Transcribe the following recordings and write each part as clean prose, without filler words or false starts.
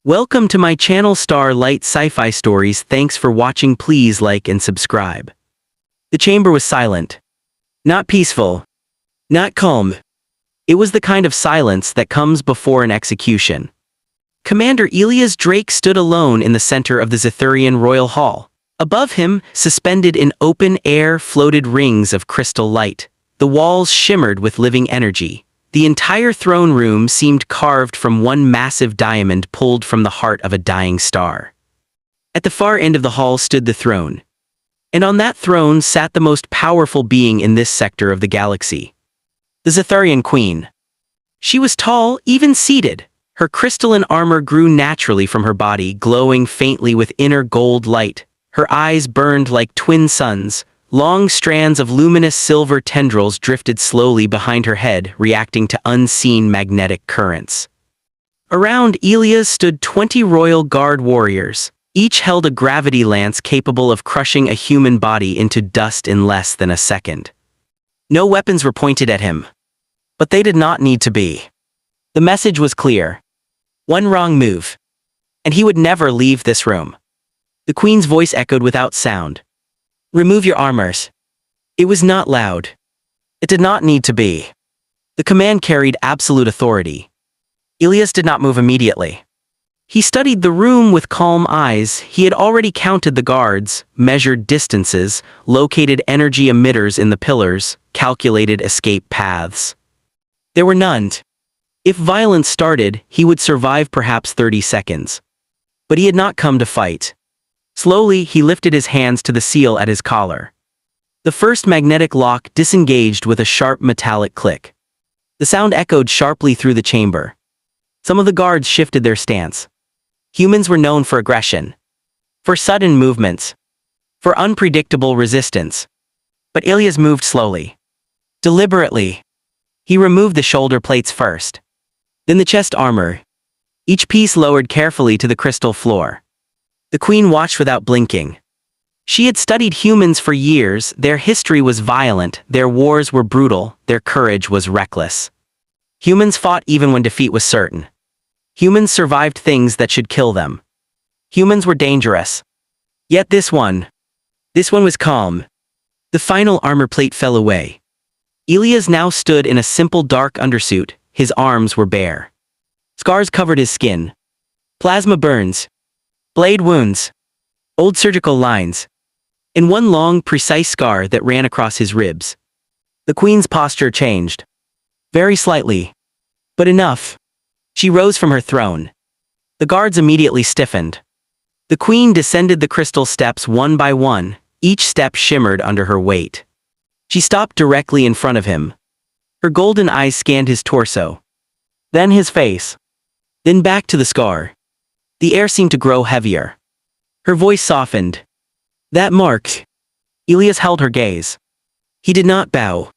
Welcome to my channel Starlight Sci-Fi Stories. Thanks for watching. Please like and subscribe. The chamber was silent. Not peaceful. Not calm. It was the kind of silence that comes before an execution. Commander Elias Drake stood alone in the center of the Zethurian Royal Hall. Above him, suspended in open air, floated rings of crystal light. The walls shimmered with living energy. The entire throne room seemed carved from one massive diamond pulled from the heart of a dying star. At the far end of the hall stood the throne. And on that throne sat the most powerful being in this sector of the galaxy. The Zethurian Queen. She was tall, even seated. Her crystalline armor grew naturally from her body, glowing faintly with inner gold light. Her eyes burned like twin suns. Long strands of luminous silver tendrils drifted slowly behind her head, reacting to unseen magnetic currents. Around Elias stood 20 royal guard warriors. Each held a gravity lance capable of crushing a human body into dust in less than a second. No weapons were pointed at him. But they did not need to be. The message was clear. One wrong move, and he would never leave this room. The Queen's voice echoed without sound. "Remove your armors." It was not loud. It did not need to be. The command carried absolute authority. Elias did not move immediately. He studied the room with calm eyes. He had already counted the guards, measured distances, located energy emitters in the pillars, calculated escape paths. There were none. If violence started, he would survive perhaps 30 seconds. But he had not come to fight. Slowly, he lifted his hands to the seal at his collar. The first magnetic lock disengaged with a sharp metallic click. The sound echoed sharply through the chamber. Some of the guards shifted their stance. Humans were known for aggression, for sudden movements, for unpredictable resistance. But Elias moved slowly, deliberately. He removed the shoulder plates first, then the chest armor. Each piece lowered carefully to the crystal floor. The Queen watched without blinking. She had studied humans for years. Their history was violent, their wars were brutal, their courage was reckless. Humans fought even when defeat was certain. Humans survived things that should kill them. Humans were dangerous. Yet this one was calm. The final armor plate fell away. Elias now stood in a simple dark undersuit. His arms were bare. Scars covered his skin. Plasma burns. Blade wounds. Old surgical lines. And one long, precise scar that ran across his ribs. The Queen's posture changed. Very slightly. But enough. She rose from her throne. The guards immediately stiffened. The Queen descended the crystal steps one by one. Each step shimmered under her weight. She stopped directly in front of him. Her golden eyes scanned his torso. Then his face. Then back to the scar. The air seemed to grow heavier. Her voice softened. "That mark." Elias held her gaze. He did not bow.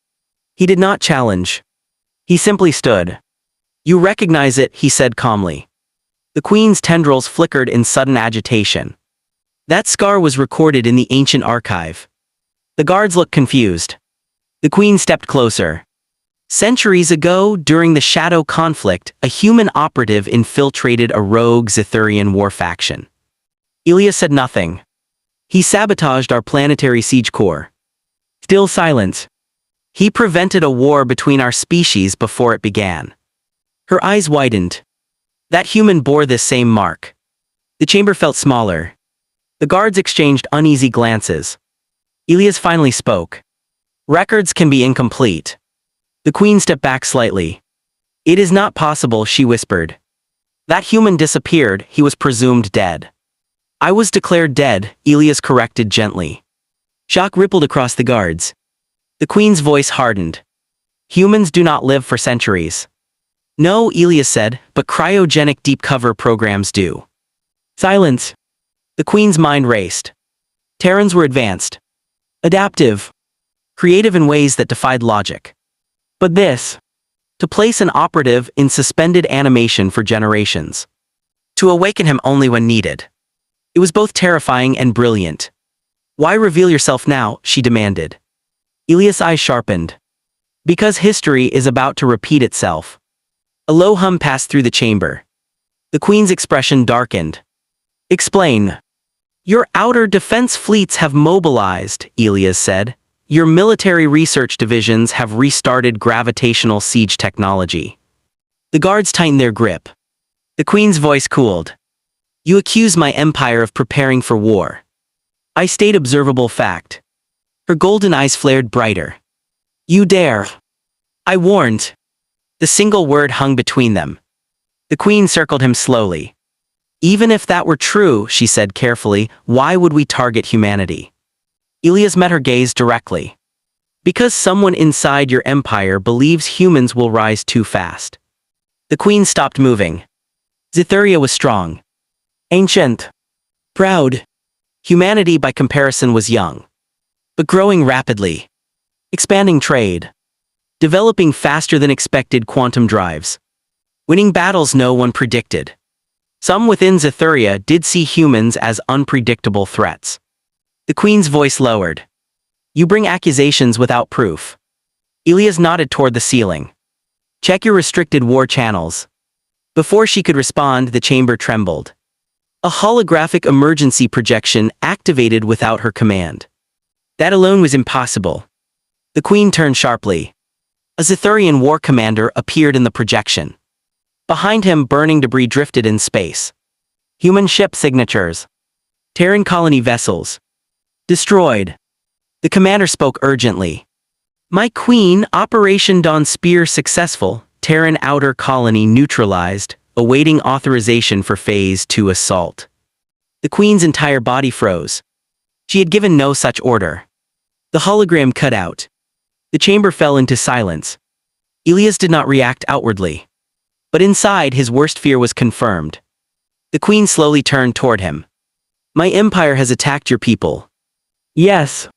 He did not challenge. He simply stood. "You recognize it," he said calmly. The Queen's tendrils flickered in sudden agitation. That scar was recorded in the ancient archive. The guards looked confused. The Queen stepped closer. Centuries ago, during the Shadow Conflict, a human operative infiltrated a rogue Zethurian war faction. Elias said nothing. He sabotaged our planetary siege core. Still silence. He prevented a war between our species before it began. Her eyes widened. That human bore this same mark. The chamber felt smaller. The guards exchanged uneasy glances. Elias finally spoke. "Records can be incomplete." The Queen stepped back slightly. "It is not possible," she whispered. "That human disappeared. He was presumed dead." "I was declared dead," Elias corrected gently. Shock rippled across the guards. The Queen's voice hardened. "Humans do not live for centuries." "No," Elias said, "but cryogenic deep cover programs do." Silence. The Queen's mind raced. Terrans were advanced. Adaptive. Creative in ways that defied logic. But this, to place an operative in suspended animation for generations. To awaken him only when needed. It was both terrifying and brilliant. "Why reveal yourself now?" she demanded. Elias' eyes sharpened. "Because history is about to repeat itself." A low hum passed through the chamber. The Queen's expression darkened. Explain. Your outer defense fleets have mobilized, Elias said. Your military research divisions have restarted gravitational siege technology. The guards tightened their grip. The Queen's voice cooled. You accuse my empire of preparing for war. I state observable fact. Her golden eyes flared brighter. You dare. I warned. The single word hung between them. The Queen circled him slowly. Even if that were true, she said carefully, why would we target humanity? Elias met her gaze directly. Because someone inside your empire believes humans will rise too fast. The Queen stopped moving. Cytherea was strong. Ancient. Proud. Humanity by comparison was young. But growing rapidly. Expanding trade. Developing faster than expected quantum drives. Winning battles no one predicted. Some within Cytherea did see humans as unpredictable threats. The Queen's voice lowered. You bring accusations without proof. Elias nodded toward the ceiling. Check your restricted war channels. Before she could respond, the chamber trembled. A holographic emergency projection activated without her command. That alone was impossible. The Queen turned sharply. A Cytherian war commander appeared in the projection. Behind him, burning debris drifted in space. Human ship signatures. Terran colony vessels. Destroyed. The commander spoke urgently. My Queen, Operation Dawn Spear successful, Terran outer colony neutralized, awaiting authorization for Phase 2 assault. The Queen's entire body froze. She had given no such order. The hologram cut out. The chamber fell into silence. Elias did not react outwardly. But inside, his worst fear was confirmed. The Queen slowly turned toward him. My empire has attacked your people. Yes.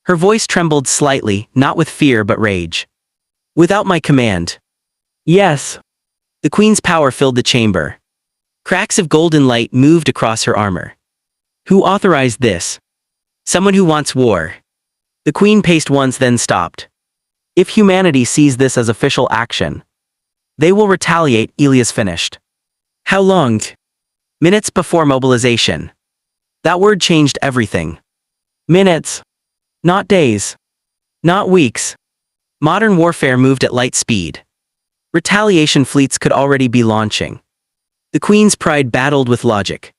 Her voice trembled slightly, not with fear but rage. Without my command. Yes. The Queen's power filled the chamber. Cracks of golden light moved across her armor. Who authorized this? Someone who wants war. The Queen paced once then stopped. If humanity sees this as official action, they will retaliate, Elias finished. How long? Minutes before mobilization. That word changed everything. Minutes. Not days. Not weeks. Modern warfare moved at light speed. Retaliation fleets could already be launching. The Queen's pride battled with logic.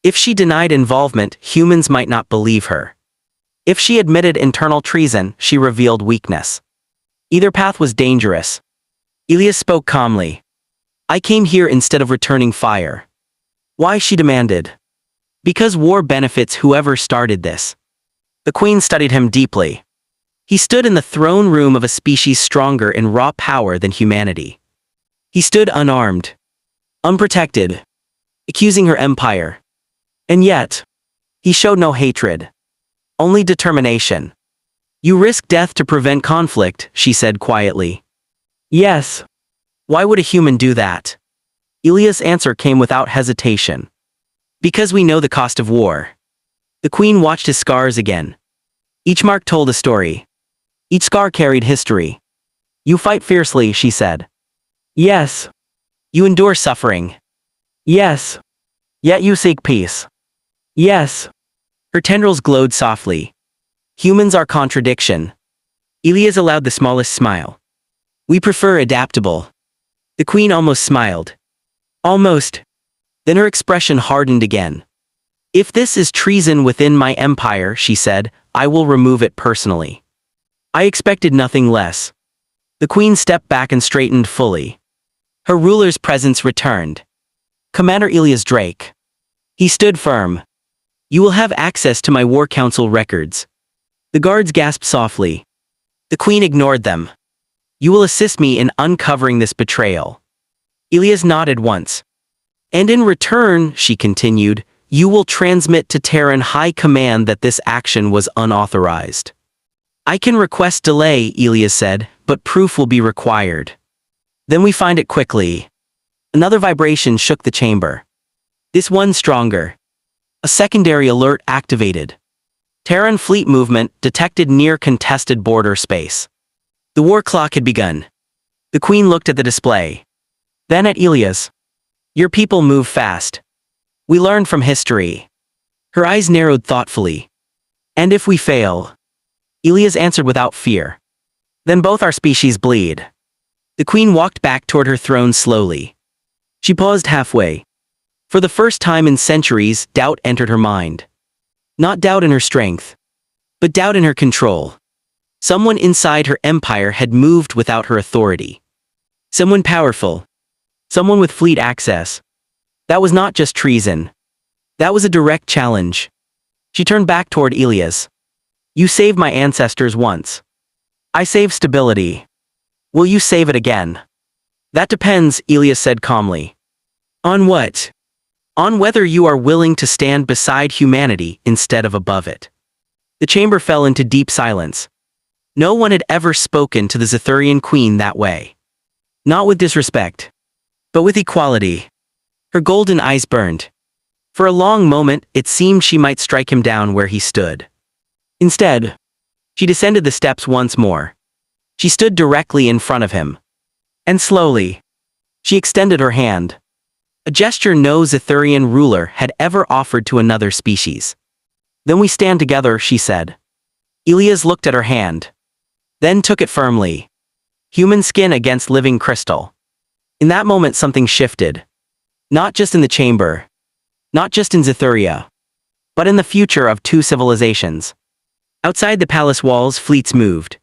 If she denied involvement, humans might not believe her. If she admitted internal treason, she revealed weakness. Either path was dangerous. Elias spoke calmly. I came here instead of returning fire. Why, she demanded. Because war benefits whoever started this. The Queen studied him deeply. He stood in the throne room of a species stronger in raw power than humanity. He stood unarmed. Unprotected. Accusing her empire. And yet, he showed no hatred. Only determination. You risk death to prevent conflict, she said quietly. Yes. Why would a human do that? Elias' answer came without hesitation. Because we know the cost of war. The Queen watched his scars again. Each mark told a story. Each scar carried history. You fight fiercely, she said. Yes. You endure suffering. Yes. Yet you seek peace. Yes. Her tendrils glowed softly. Humans are contradiction. Elias allowed the smallest smile. We prefer adaptable. The Queen almost smiled. Almost. Then her expression hardened again. If this is treason within my empire, she said, I will remove it personally. I expected nothing less. The Queen stepped back and straightened fully. Her ruler's presence returned. Commander Elias Drake. He stood firm. You will have access to my War Council records. The guards gasped softly. The Queen ignored them. You will assist me in uncovering this betrayal. Elias nodded once. And in return, she continued, you will transmit to Terran High Command that this action was unauthorized. I can request delay, Elias said, but proof will be required. Then we find it quickly. Another vibration shook the chamber. This one stronger. A secondary alert activated. Terran fleet movement detected near contested border space. The war clock had begun. The Queen looked at the display. Then at Elias. Your people move fast. We learn from history. Her eyes narrowed thoughtfully. And if we fail? Elias answered without fear. Then both our species bleed. The queen walked back toward her throne slowly. She paused halfway. For the first time in centuries, doubt entered her mind. Not doubt in her strength, but doubt in her control. Someone inside her empire had moved without her authority. Someone powerful. Someone with fleet access. That was not just treason. That was a direct challenge. She turned back toward Elias. You saved my ancestors once. I saved stability. Will you save it again? That depends, Elias said calmly. On what? On whether you are willing to stand beside humanity instead of above it. The chamber fell into deep silence. No one had ever spoken to the Zethurian queen that way. Not with disrespect, but with equality. Her golden eyes burned. For a long moment, it seemed she might strike him down where he stood. Instead, she descended the steps once more. She stood directly in front of him. And slowly, she extended her hand. A gesture no Zethurian ruler had ever offered to another species. Then we stand together, she said. Elias looked at her hand. Then took it firmly. Human skin against living crystal. In that moment something shifted. Not just in the chamber. Not just in Zethuria. But in the future of two civilizations. Outside the palace walls, fleets moved.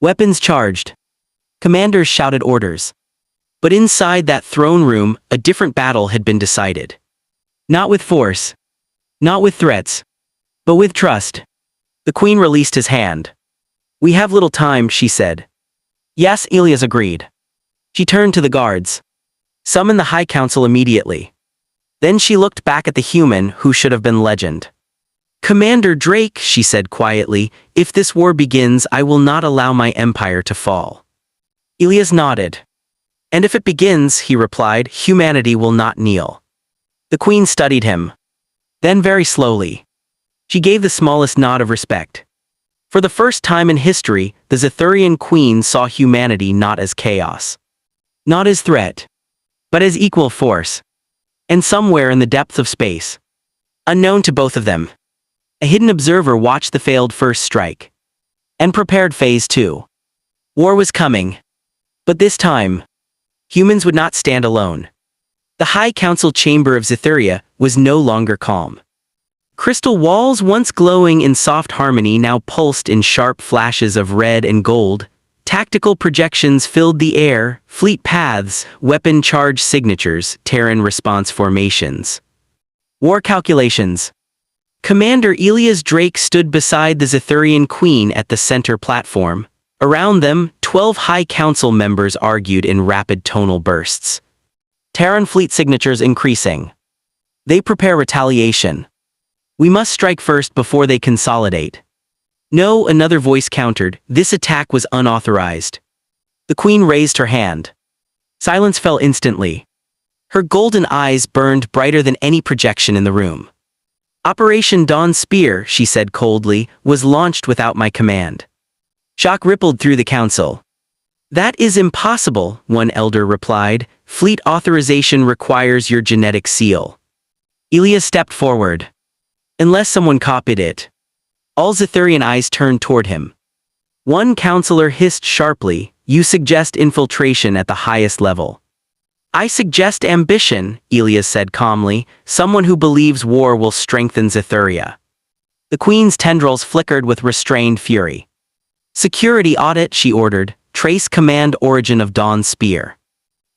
Weapons charged. Commanders shouted orders. But inside that throne room, a different battle had been decided. Not with force. Not with threats. But with trust. The queen released his hand. We have little time, she said. Yes, Elias agreed. She turned to the guards. Summon the High Council immediately. Then she looked back at the human who should have been legend. Commander Drake, she said quietly, if this war begins, I will not allow my empire to fall. Elias nodded. And if it begins, he replied, humanity will not kneel. The queen studied him. Then very slowly. She gave the smallest nod of respect. For the first time in history, the Zethurian queen saw humanity not as chaos. Not as threat. But as equal force. And somewhere in the depths of space, unknown to both of them, a hidden observer watched the failed first strike. And prepared phase 2. War was coming. But this time, humans would not stand alone. The High Council chamber of Zethuria was no longer calm. Crystal walls once glowing in soft harmony now pulsed in sharp flashes of red and gold. Tactical projections filled the air, fleet paths, weapon charge signatures, Terran response formations. War calculations. Commander Elias Drake stood beside the Zethurian queen at the center platform. Around them, 12 High Council members argued in rapid tonal bursts. Terran fleet signatures increasing. They prepare retaliation. We must strike first before they consolidate. No, another voice countered, this attack was unauthorized. The queen raised her hand. Silence fell instantly. Her golden eyes burned brighter than any projection in the room. Operation Dawn Spear, she said coldly, was launched without my command. Shock rippled through the council. That is impossible, one elder replied. Fleet authorization requires your genetic seal. Elias stepped forward. Unless someone copied it. All Zethurian eyes turned toward him. One counselor hissed sharply, you suggest infiltration at the highest level. I suggest ambition, Elias said calmly, someone who believes war will strengthen Zethuria. The queen's tendrils flickered with restrained fury. Security audit, she ordered, trace command origin of Dawn Spear.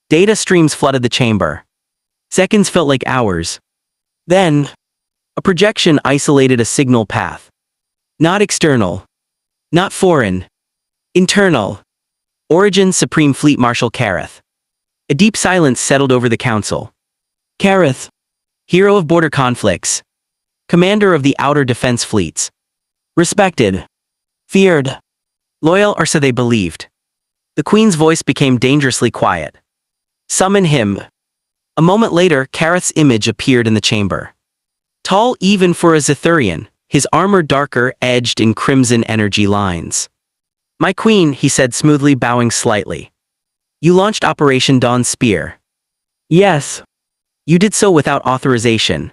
Data streams flooded the chamber. Seconds felt like hours. Then, a projection isolated a signal path. Not external. Not foreign. Internal. Origin Supreme Fleet Marshal Kareth. A deep silence settled over the council. Kareth. Hero of border conflicts. Commander of the outer defense fleets. Respected. Feared. Loyal, or so they believed. The queen's voice became dangerously quiet. Summon him. A moment later, Kareth's image appeared in the chamber. Tall even for a Zethurian, his armor darker, edged in crimson energy lines. My queen, he said smoothly, bowing slightly. You launched Operation Dawn Spear. Yes. You did so without authorization.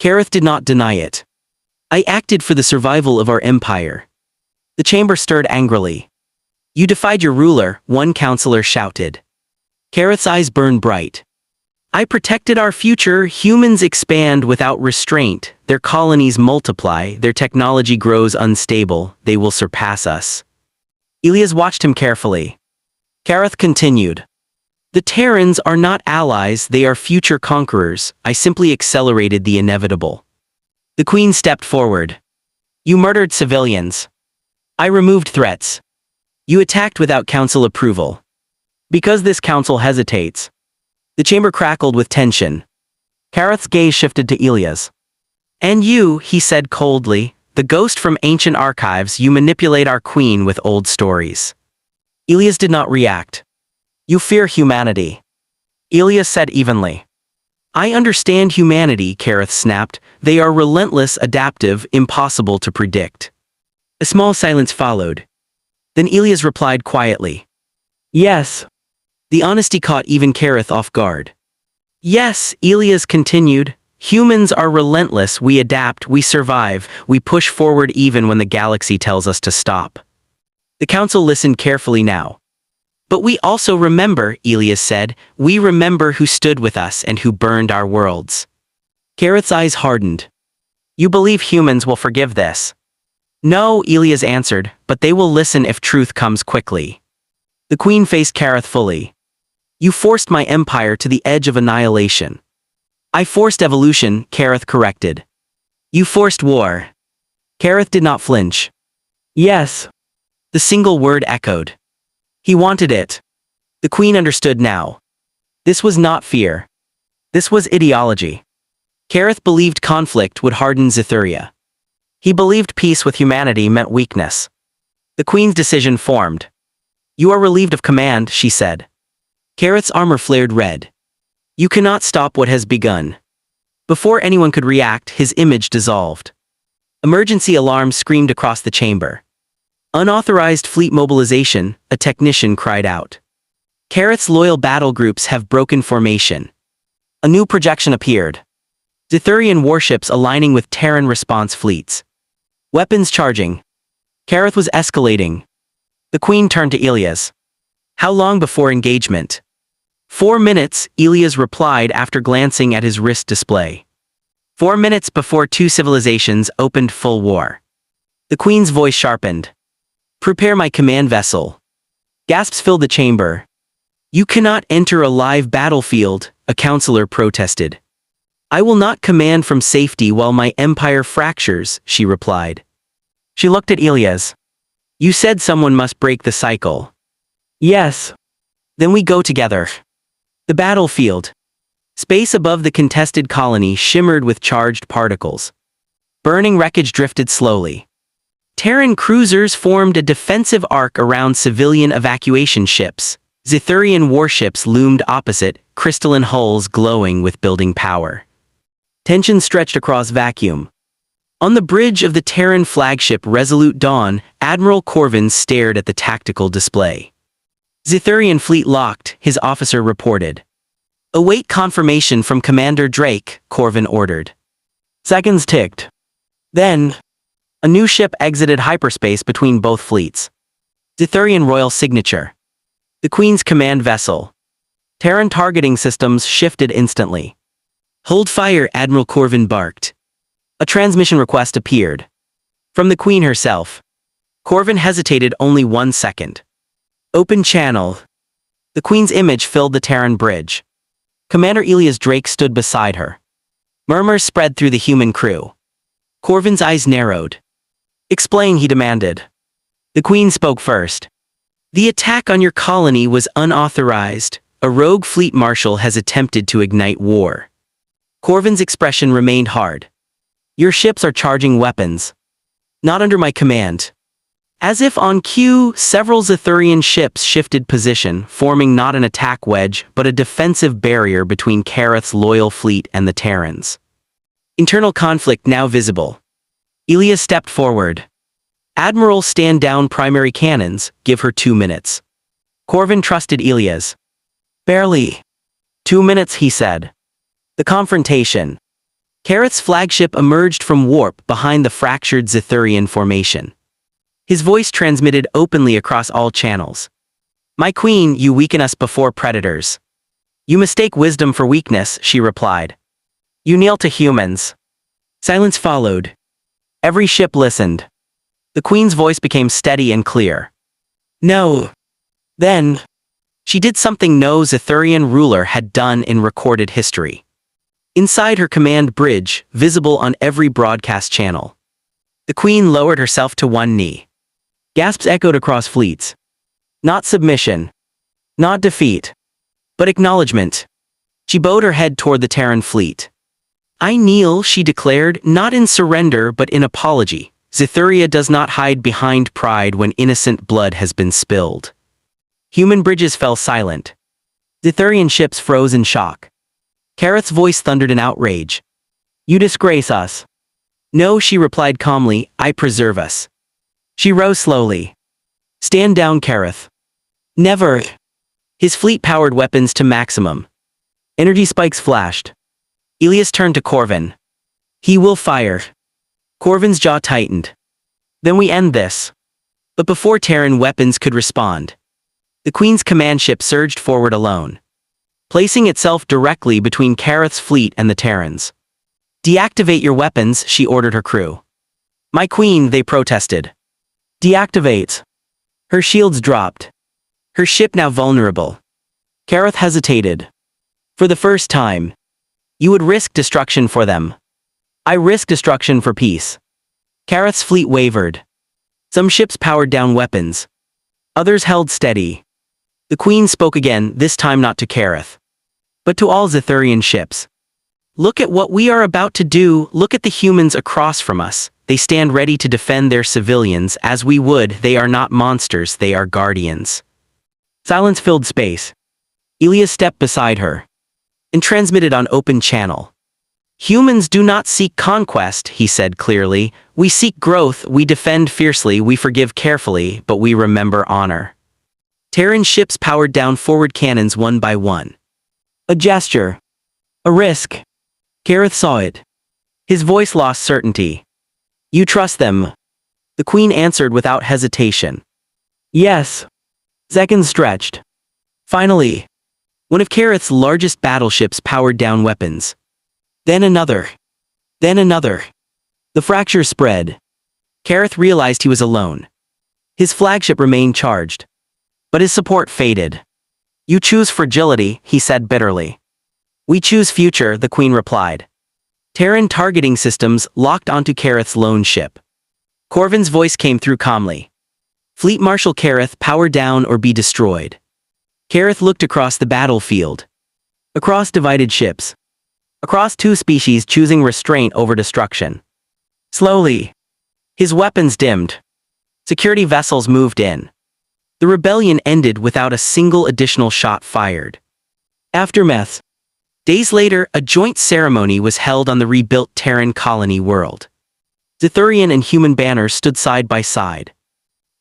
Kareth did not deny it. I acted for the survival of our empire. The chamber stirred angrily. You defied your ruler, one counselor shouted. Kareth's eyes burned bright. I protected our future. Humans expand without restraint. Their colonies multiply. Their technology grows unstable. They will surpass us. Elias watched him carefully. Kareth continued. The Terrans are not allies, they are future conquerors. I simply accelerated the inevitable. The Queen stepped forward. You murdered civilians. I removed threats. You attacked without council approval. Because this council hesitates. The chamber crackled with tension. Kareth's gaze shifted to Elias. And you, he said coldly, the ghost from ancient archives, you manipulate our queen with old stories. Elias did not react. You fear humanity. Elias said evenly. I understand humanity, Kareth snapped. They are relentless, adaptive, impossible to predict. A small silence followed. Then Elias replied quietly. Yes. The honesty caught even Kareth off guard. Yes, Elias continued. Humans are relentless, we adapt, we survive, we push forward even when the galaxy tells us to stop. The council listened carefully now. But we also remember, Elias said, we remember who stood with us and who burned our worlds. Kareth's eyes hardened. You believe humans will forgive this? No, Elias answered, but they will listen if truth comes quickly. The Queen faced Kareth fully. You forced my empire to the edge of annihilation. I forced evolution, Kareth corrected. You forced war. Kareth did not flinch. Yes. The single word echoed. He wanted it. The Queen understood now. This was not fear. This was ideology. Kareth believed conflict would harden Zithuria. He believed peace with humanity meant weakness. The Queen's decision formed. You are relieved of command, she said. Kareth's armor flared red. You cannot stop what has begun. Before anyone could react, his image dissolved. Emergency alarms screamed across the chamber. Unauthorized fleet mobilization, a technician cried out. Kareth's loyal battle groups have broken formation. A new projection appeared. Zithurian warships aligning with Terran response fleets. Weapons charging. Kareth was escalating. The Queen turned to Elias. How long before engagement? 4 minutes, Elias replied after glancing at his wrist display. 4 minutes before two civilizations opened full war. The Queen's voice sharpened. Prepare my command vessel. Gasps filled the chamber. You cannot enter a live battlefield, a counselor protested. I will not command from safety while my empire fractures, she replied. She looked at Elias. You said someone must break the cycle. Yes. Then we go together. The battlefield. Space above the contested colony shimmered with charged particles. Burning wreckage drifted slowly. Terran cruisers formed a defensive arc around civilian evacuation ships. Zithurian warships loomed opposite, crystalline hulls glowing with building power. Tension stretched across vacuum. On the bridge of the Terran flagship Resolute Dawn, Admiral Corvin stared at the tactical display. Zithurian fleet locked, his officer reported. Await confirmation from Commander Drake, Corvin ordered. Seconds ticked. Then, a new ship exited hyperspace between both fleets. Zithurian royal signature. The Queen's command vessel. Terran targeting systems shifted instantly. Hold fire, Admiral Corvin barked. A transmission request appeared. From the Queen herself. Corvin hesitated only 1 second. Open channel. The Queen's image filled the Terran bridge. Commander Elias Drake stood beside her. Murmurs spread through the human crew. Corvin's eyes narrowed. Explain, he demanded. The Queen spoke first. The attack on your colony was unauthorized. A rogue fleet marshal has attempted to ignite war. Corvin's expression remained hard. Your ships are charging weapons. Not under my command. As if on cue, several Zithurian ships shifted position, forming not an attack wedge, but a defensive barrier between Kareth's loyal fleet and the Terrans. Internal conflict now visible. Elias stepped forward. Admiral, stand down primary cannons, give her 2 minutes. Corvin trusted Elias. Barely. 2 minutes, he said. The confrontation. Kareth's flagship emerged from warp behind the fractured Zethurian formation. His voice transmitted openly across all channels. "My queen, you weaken us before predators. You mistake wisdom for weakness," she replied. "You kneel to humans." Silence followed. Every ship listened. The queen's voice became steady and clear. "No." Then, she did something no Zethurian ruler had done in recorded history. Inside her command bridge, visible on every broadcast channel, the queen lowered herself to one knee. Gasps echoed across fleets. Not submission. Not defeat. But acknowledgement. She bowed her head toward the Terran fleet. "I kneel," she declared, "not in surrender but in apology. Zethuria does not hide behind pride when innocent blood has been spilled." Human bridges fell silent. Zethurian ships froze in shock. Kareth's voice thundered in outrage. "You disgrace us." "No," she replied calmly, "I preserve us." She rose slowly. "Stand down, Kareth." "Never." His fleet-powered weapons to maximum. Energy spikes flashed. Elias turned to Corvin. "He will fire." Corvin's jaw tightened. "Then we end this." But before Terran weapons could respond, the Queen's command ship surged forward alone, placing itself directly between Kareth's fleet and the Terrans. "Deactivate your weapons," she ordered her crew. "My queen," they protested. "Deactivate." Her shields dropped. Her ship now vulnerable. Kareth hesitated. "For the first time. You would risk destruction for them." "I risk destruction for peace." Kareth's fleet wavered. Some ships powered down weapons. Others held steady. The Queen spoke again, this time not to Kareth, but to all Zethurian ships. "Look at what we are about to do. Look at the humans across from us. They stand ready to defend their civilians as we would. They are not monsters, they are guardians." Silence filled space. Elias stepped beside her and transmitted on open channel. "Humans do not seek conquest," he said clearly. "We seek growth, we defend fiercely, we forgive carefully, but we remember honor." Terran ships powered down forward cannons one by one. A gesture. A risk. Kareth saw it. His voice lost certainty. "You trust them?" The Queen answered without hesitation. "Yes." Seconds stretched. Finally, one of Kareth's largest battleships powered down weapons. Then another. Then another. The fracture spread. Kareth realized he was alone. His flagship remained charged, but his support faded. "You choose fragility," he said bitterly. "We choose future," the Queen replied. Terran targeting systems locked onto Kareth's lone ship. Corvin's voice came through calmly. "Fleet Marshal Kareth, power down or be destroyed." Kareth looked across the battlefield. Across divided ships. Across two species choosing restraint over destruction. Slowly, his weapons dimmed. Security vessels moved in. The rebellion ended without a single additional shot fired. Aftermath. Days later, a joint ceremony was held on the rebuilt Terran colony world. Zethurian and human banners stood side by side.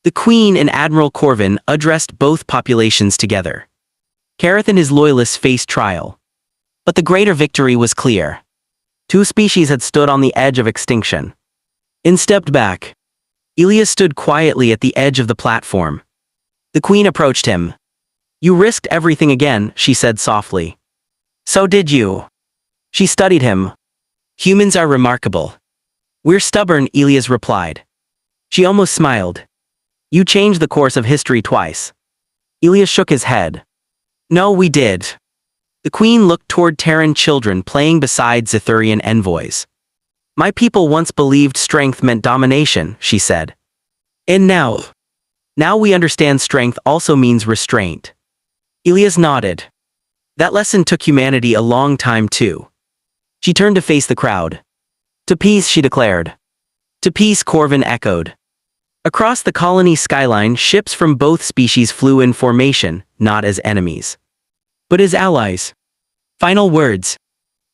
The Queen and Admiral Corvin addressed both populations together. Kareth and his loyalists faced trial. But the greater victory was clear. Two species had stood on the edge of extinction and stepped back. Elias stood quietly at the edge of the platform. The Queen approached him. "You risked everything again," she said softly. "So did you." She studied him. "Humans are remarkable." "We're stubborn," Elias replied. She almost smiled. "You changed the course of history twice." Elias shook his head. "No, we did." The Queen looked toward Terran children playing beside Zethurian envoys. "My people once believed strength meant domination," she said. "And now? Now we understand strength also means restraint." Elias nodded. "That lesson took humanity a long time too." She turned to face the crowd. "To peace," she declared. "To peace," Corvin echoed. Across the colony skyline, ships from both species flew in formation, not as enemies, but as allies. Final words.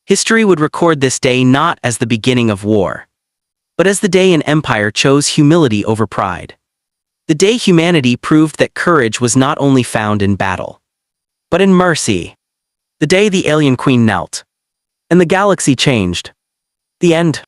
History would record this day not as the beginning of war, but as the day an empire chose humility over pride. The day humanity proved that courage was not only found in battle, but in mercy. The day the alien queen knelt. And the galaxy changed. The end.